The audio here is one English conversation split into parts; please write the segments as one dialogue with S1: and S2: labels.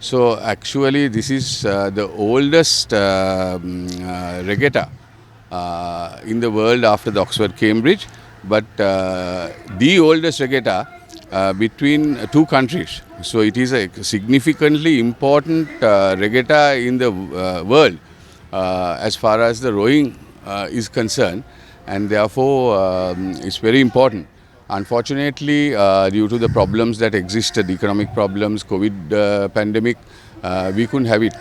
S1: So actually, this is the oldest regatta in the world after the Oxford-Cambridge, but the oldest regatta between two countries. So it is a significantly important regatta in the world as far as the rowing is concerned, and therefore it's very important. Unfortunately, due to the problems that existed, economic problems, COVID pandemic, we couldn't have it.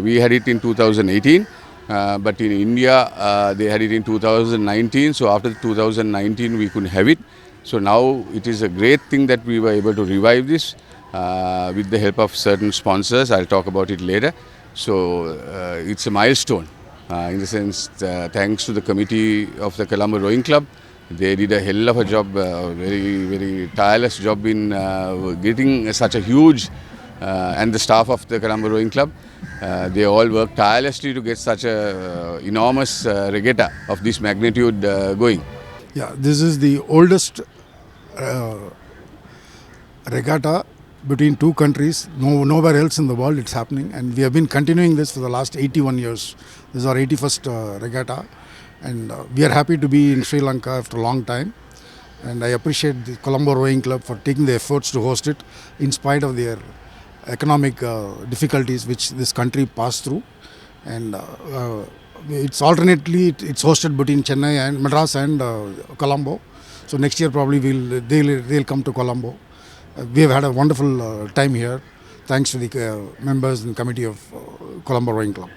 S1: We had it in 2018, but in India, they had it in 2019. So after 2019, we couldn't have it. So now it is a great thing that we were able to revive this with the help of certain sponsors. I'll talk about it later. So it's a milestone in the sense, thanks to the committee of the Colombo Rowing Club. They did a hell of a job, very tireless job in getting such a huge, and the staff of the Colombo Rowing Club, they all worked tirelessly to get such a enormous regatta of this magnitude going.
S2: Yeah, this is the oldest regatta between two countries. Nowhere else in the world it's happening, and we have been continuing this for the last 81 years. This is our 81st regatta, and we are happy to be in Sri Lanka after a long time. And I appreciate the Colombo Rowing Club for taking the efforts to host it in spite of their economic difficulties which this country passed through. And it's hosted between Chennai and Madras and Colombo. So next year probably they'll come to Colombo. We have had a wonderful time here, thanks to the members and committee of Colombo Rowing Club.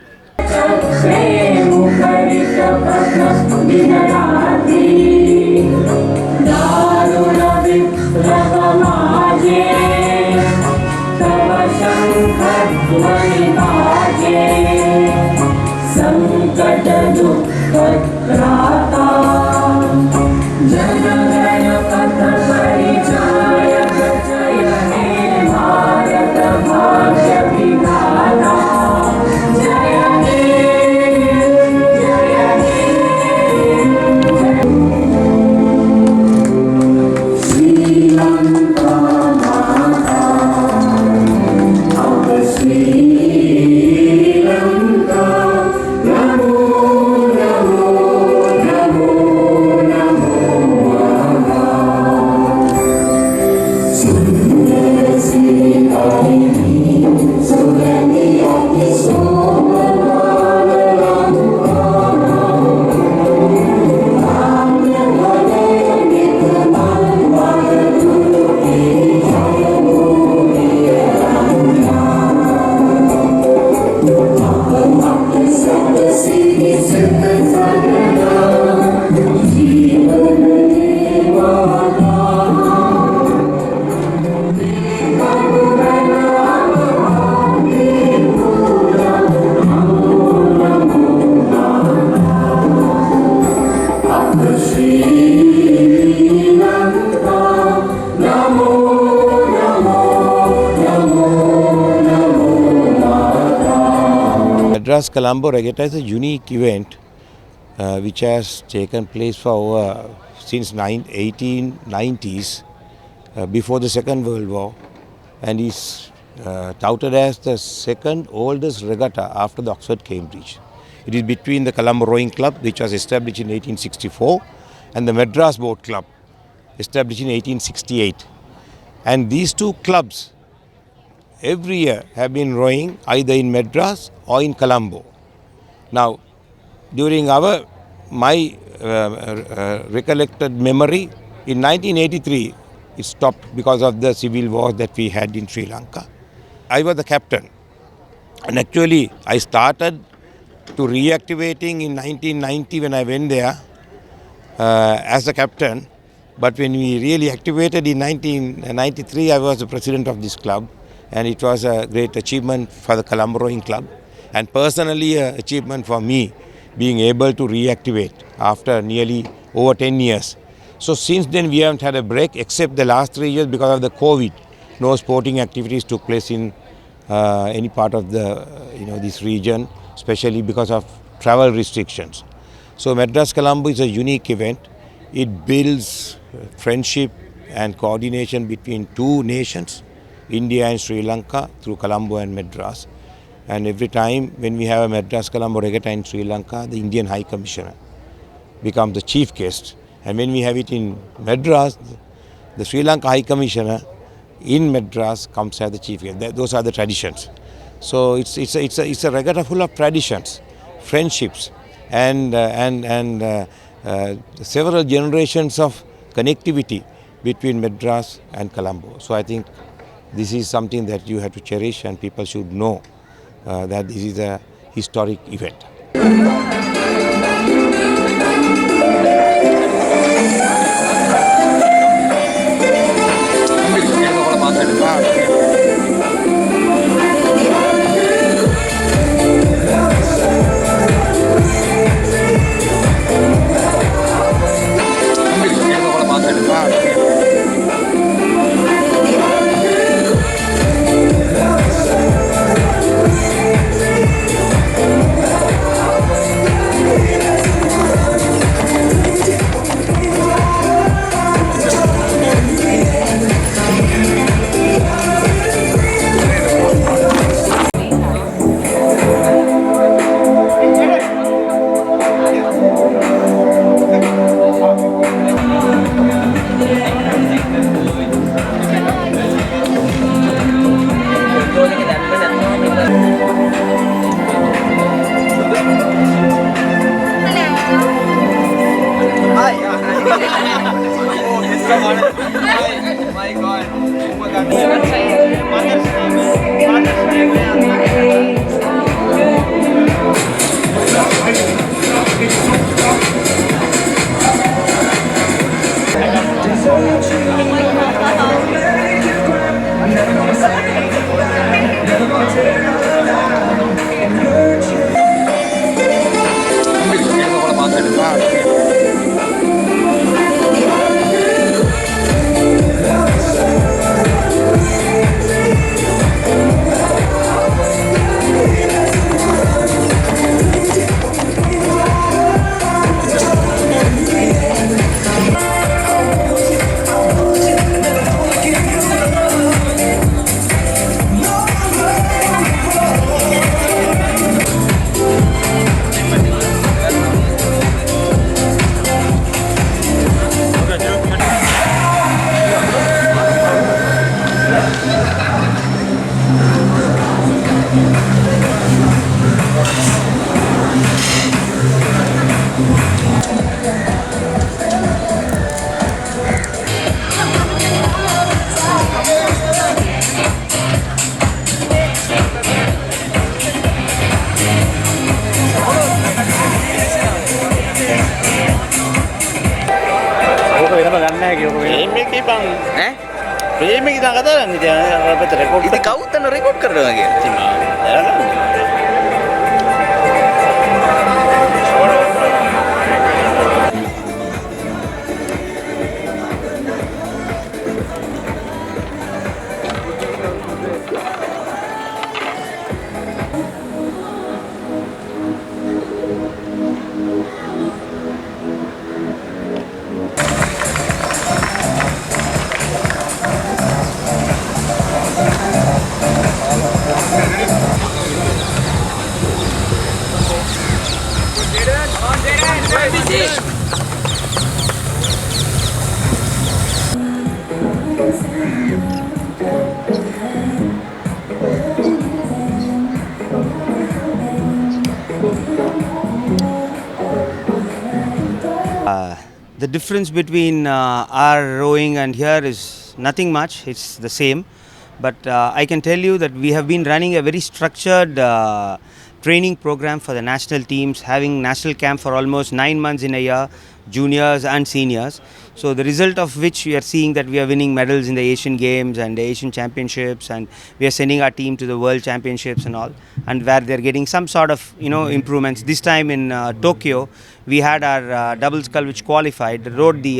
S3: Madras Colombo Regatta is a unique event which has taken place for since 1890s, before the Second World War, and is touted as the second oldest regatta after the Oxford-Cambridge. It is between the Colombo Rowing Club, which was established in 1864, and the Madras Boat Club, established in 1868. And these two clubs every year have been rowing either in Madras or in Colombo. Now, during my recollected memory, in 1983, it stopped because of the civil war that we had in Sri Lanka. I was the captain, and actually I started to reactivating in 1990 when I went there as the captain. But when we really activated in 1993, I was the president of this club, and it was a great achievement for the Colombo Rowing Club, and personally an achievement for me being able to reactivate after nearly over 10 years. So since then we haven't had a break except the last 3 years because of the COVID. No sporting activities took place in any part of the this region, especially because of travel restrictions. So Madras Colombo is a unique event. It builds friendship and coordination between two nations, India and Sri Lanka through Colombo and Madras. And every time when we have a Madras Colombo Regatta in Sri Lanka, the Indian High Commissioner becomes the chief guest. And when we have it in Madras, the Sri Lanka High Commissioner in Madras comes as the chief guest. Those are the traditions. So it's a regatta full of traditions, friendships, and several generations of connectivity between Madras and Colombo. So I think this is something that you have to cherish, and people should know that this is a historic event.
S4: ඉතින් කවුද අන්න record කරනවා කියන්නේ?
S5: The difference between our rowing and here is nothing much, it's the same. But I can tell you that we have been running a very structured training program for the national teams, having national camp for almost 9 months in a year, juniors and seniors. So the result of which we are seeing that we are winning medals in the Asian Games and the Asian Championships, and we are sending our team to the World Championships and all, and where they are getting some sort of improvements. This time in Tokyo, we had our double scull which qualified, rode the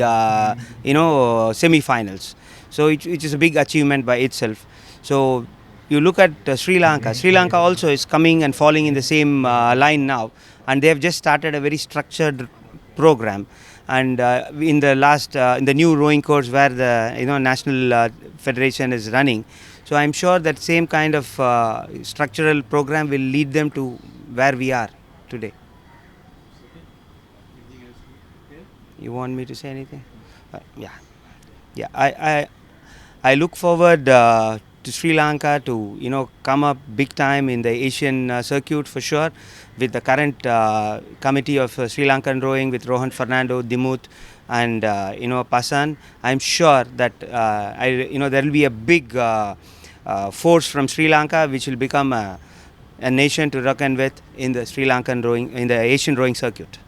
S5: semi-finals. So it is a big achievement by itself. So you look at Sri Lanka. Sri Lanka also is coming and falling in the same line now, and they have just started a very structured program. And in the new rowing course where the national federation is running, So I'm sure that same kind of structural program will lead them to where we are today. You want me to say anything? Yeah. Yeah, I look forward to Sri Lanka to come up big time in the Asian circuit for sure, with the current committee of Sri Lankan rowing with Rohan Fernando, Dimut, and Pasan. I'm sure that there will be a big force from Sri Lanka which will become a nation to reckon with in the Sri Lankan rowing, in the Asian rowing circuit.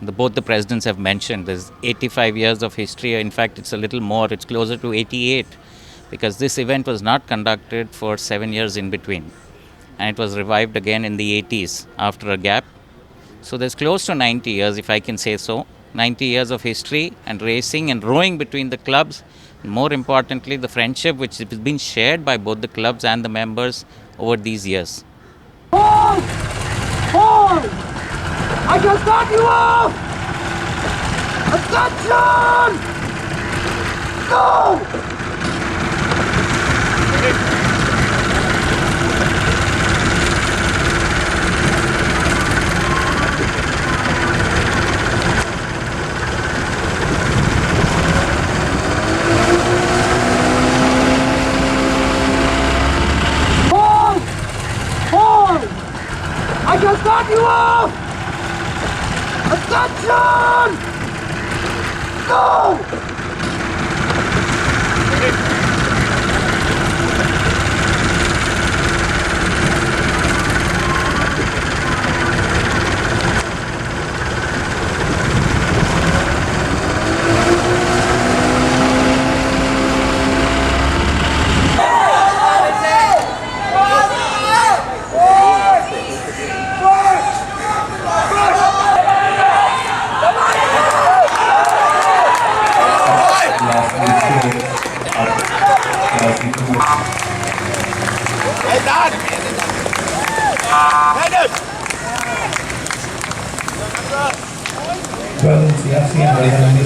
S6: Both the presidents have mentioned there's 85 years of history. In fact, it's a little more. It's closer to 88, because this event was not conducted for 7 years in between, and it was revived again in the 80s after a gap. So there's close to 90 years, if I can say so. 90 years of history and racing and rowing between the clubs. More importantly, the friendship which has been shared by both the clubs and the members over these years.
S7: Hold! Hold! I can start you off! Attention! Go! Hold! Hold! I can start you off! Attention! Go!
S8: Siap-siap dari sini.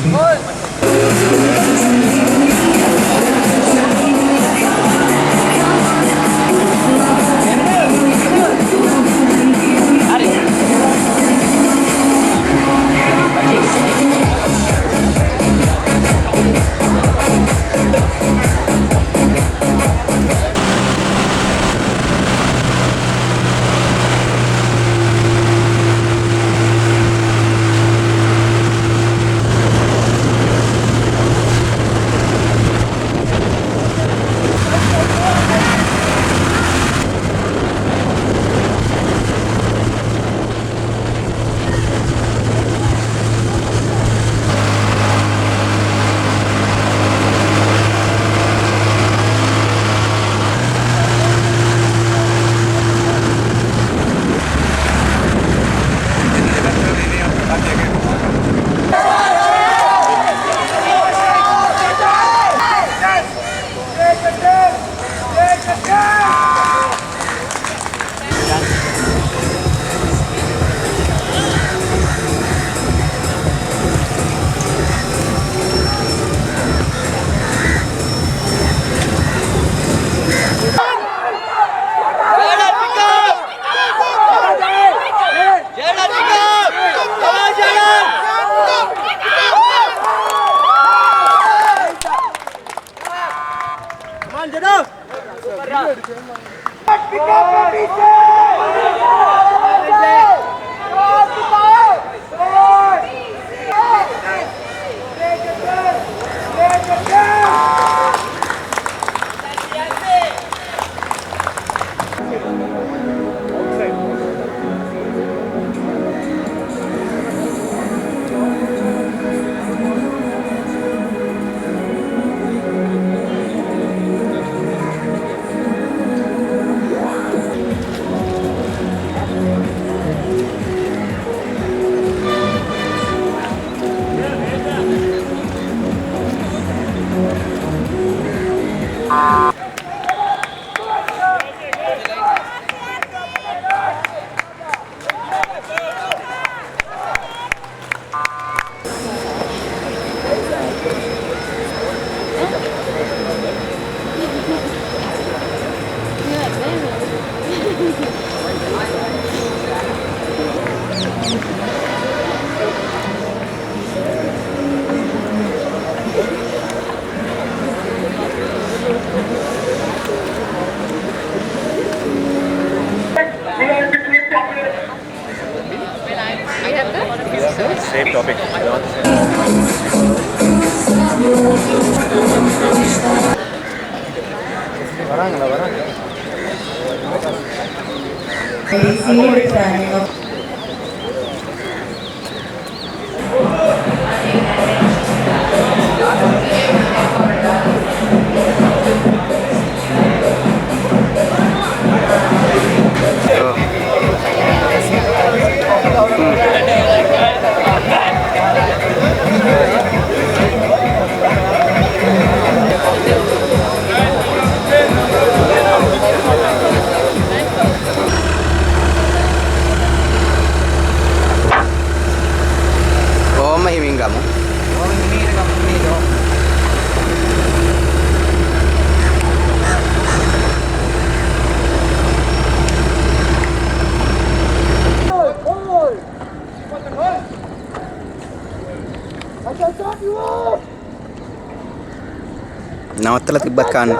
S4: Same topic.
S9: Oo, mahiming ka mo. Nama telah tibakan.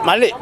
S9: Malik.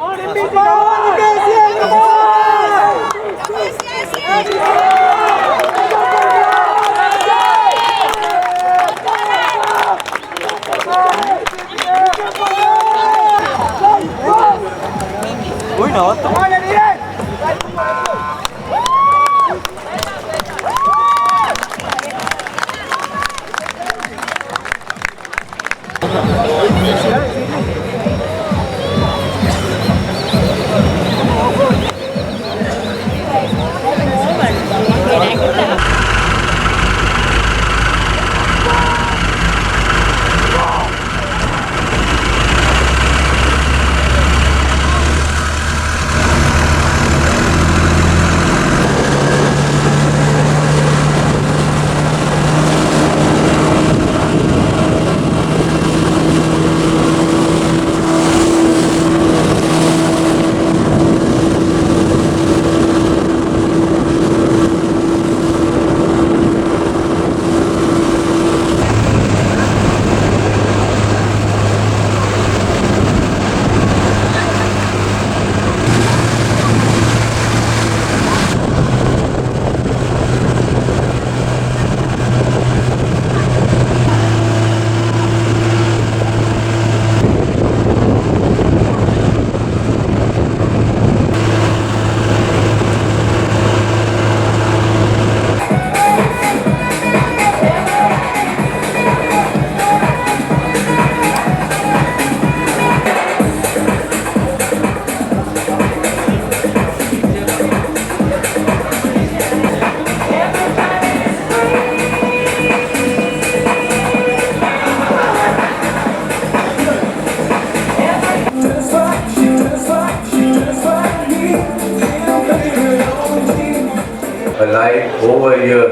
S1: Alive over here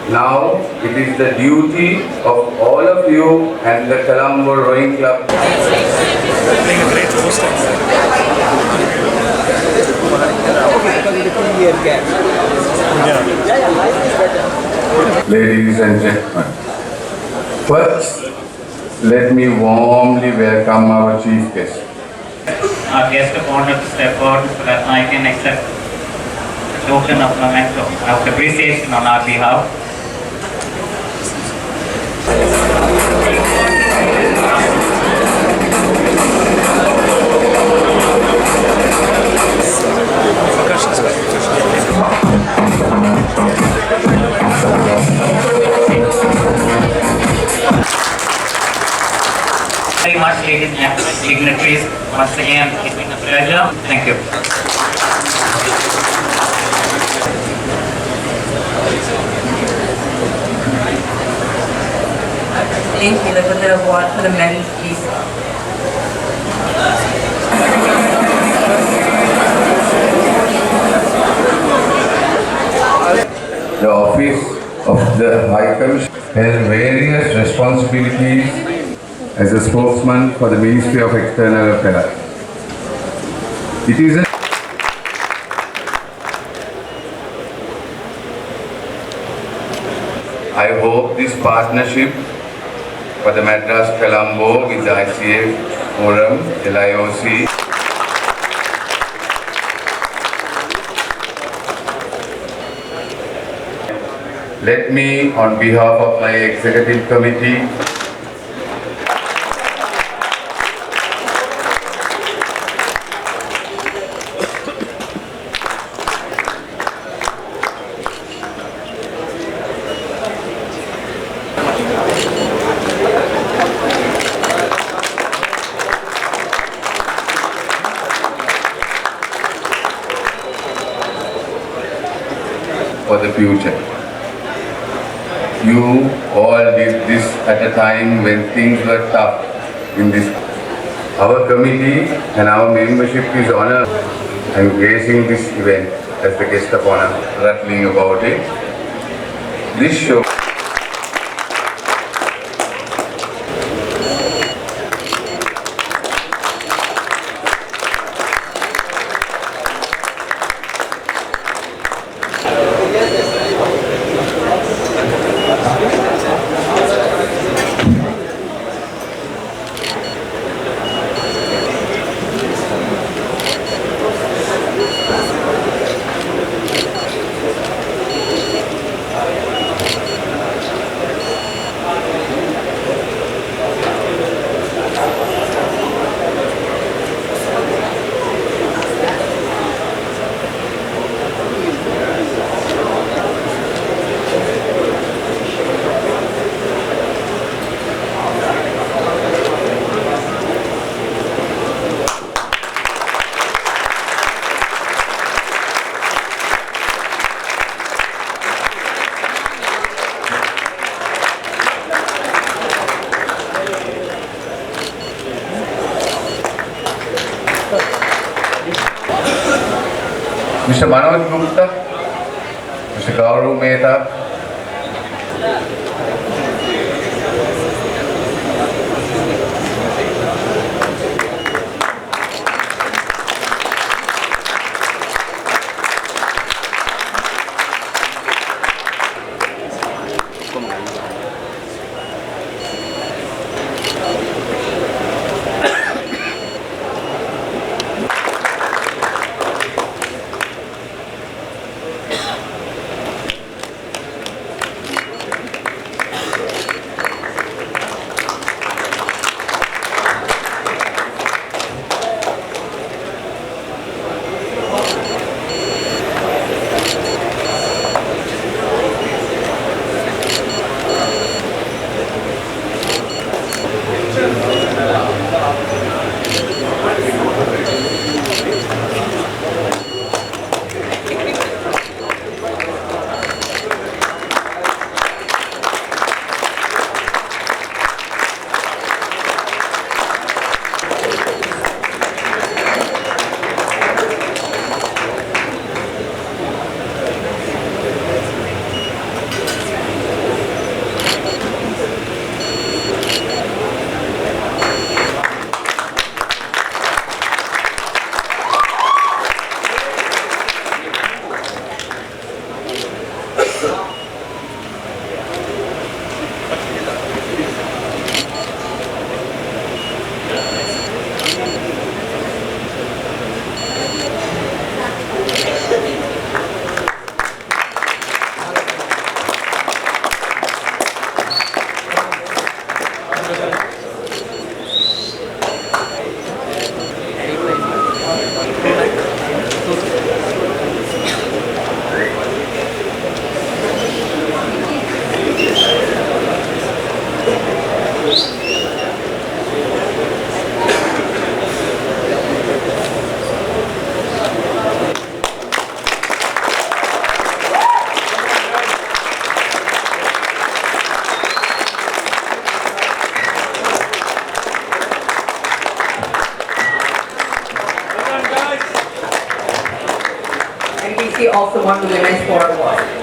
S1: Now it is the duty of all of you and the Colombo Rowing Club. Ladies and gentlemen, first let me warmly welcome our chief guest.
S10: Our guest of honor to step forward so that I can accept a token of memento of appreciation on our behalf. Very much, ladies and dignitaries. Once again, it's been a pleasure. Thank you.
S11: Please deliver the award for the men's piece.
S1: The office of the High Commission held various responsibilities as a spokesman for the Ministry of External Affairs. It is a I hope this partnership for the Madras Colombo with the ICA Forum, LIOC, let me, on behalf of my executive committee, for the future. You all did this at a time when things were tough in this. Our committee and our membership is honored and gracing this event as the guest of honor, rattling about it. This show Mr. Manoj Gupta, Mr. Gaurav Mehta,
S11: University also won the Women's Sport Award.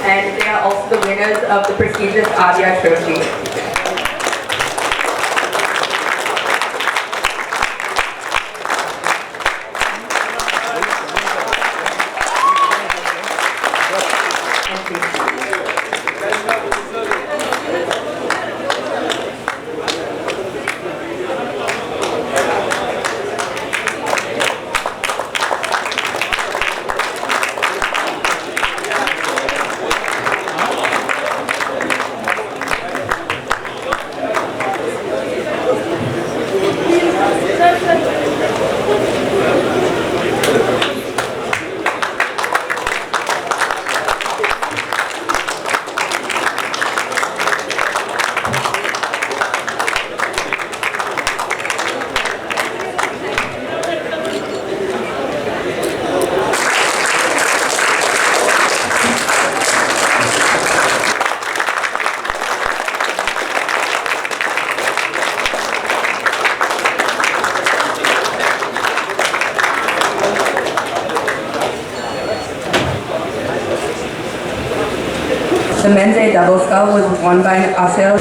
S11: And they are also the winners of the prestigious Avia Trophy. The men's A double scull was won by Asel.